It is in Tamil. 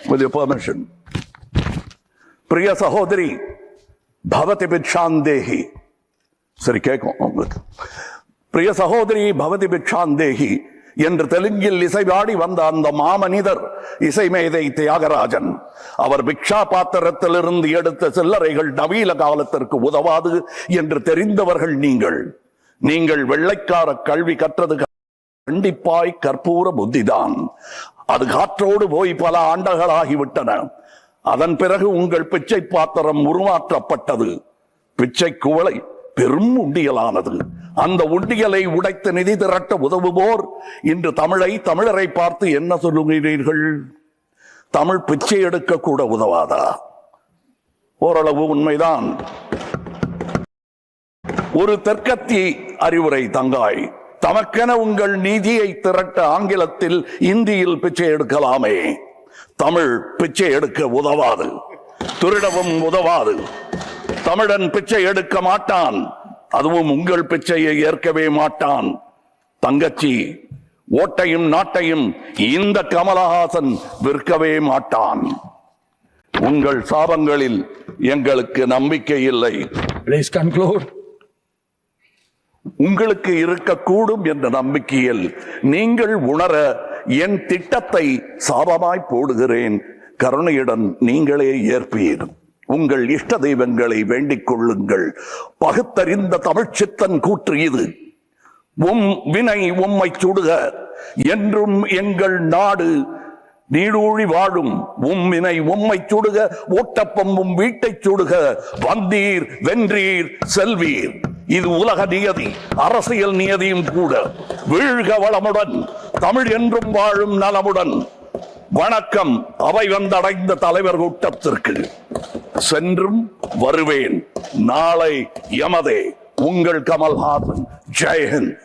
with your permission. பிரிய சகோதரி பவதி பிக்ஷாந்தேஹி. சரி கேட்கும் உங்களுக்கு. பிரிய சகோதரி பவதி பிக்ஷாந்தேஹி என்று தெலுங்கில் இசைவாடி வந்த அந்த மாமனிதர் இசைமேதை தியாகராஜன். அவர் பிக்ஷா பாத்திரத்திலிருந்து எடுத்த சில்லறைகள் நவீன காலத்திற்கு உதவாது என்று தெரிந்தவர்கள் நீங்கள். நீங்கள் வெள்ளைக்கார கல்வி கற்றது கண்டிப்பாய் கற்பூர புத்திதான். அது காற்றோடு போய் பல ஆண்டுகளாகிவிட்டன. அதன் பிறகு உங்கள் பிச்சை பாத்திரம் உருமாற்றப்பட்டது. பிச்சை குவளை பெரும் உண்டியலானது. அந்த உண்டியலை உடைத்து நிதி திரட்ட உதவுவோர் இன்று தமிழரை பார்த்து என்ன சொல்லுகிறீர்கள்? தமிழ் பிச்சை எடுக்க கூட உதவாதா? ஓரளவு உண்மைதான். ஒரு தெற்கத்தி அறிவுரை தங்காய். தமக்கென உங்கள் நிதியை திரட்ட ஆங்கிலத்தில் இந்தியில் பிச்சை எடுக்கலாமே. தமிழ் பிச்சை எடுக்க உதவாது, திருடவும் உதவாது. தமிழன் பிச்சை எடுக்க மாட்டான், அதுவும் உங்கள் பிச்சையை ஏற்கவே மாட்டான். தங்கச்சி, ஓட்டையும் நாட்டையும் இந்த கமலஹாசன் விற்கவே மாட்டான். உங்கள் சாபங்களில் எங்களுக்கு நம்பிக்கை இல்லை. Please conclude. உங்களுக்கு இருக்கக்கூடும் என்ற நம்பிக்கையில் நீங்கள் உணர என் திட்டத்தை சாபமாய் போடுகிறேன். கருணையுடன் நீங்களே ஏற்பீர். உங்கள் இஷ்ட தெய்வங்களை வேண்டிக் கொள்ளுங்கள். பகுத்தறிந்த தமிழ்ச்சித்தன் கூற்று இது. வினை உம்மை சுடுக என்றும் எங்கள் நாடு நீடூழி வாழும். வினை உம்மை சுடுக, ஓட்டப்பம்பும் வீட்டை சுடுக. வந்தீர் வென்றீர் செல்வீர். இது உலக நியதி, அரசியல் நியதியும் கூட. வீழ்க வளமுடன், தமிழ் என்றும் வாழும் நலமுடன். வணக்கம் அவை வந்தடைந்த தலைவர் கூட்டத்திற்கு. சென்றும் வருவேன். நாளை எமதே. உங்கள் கமல்ஹாசன். ஜெய்ஹிந்த்.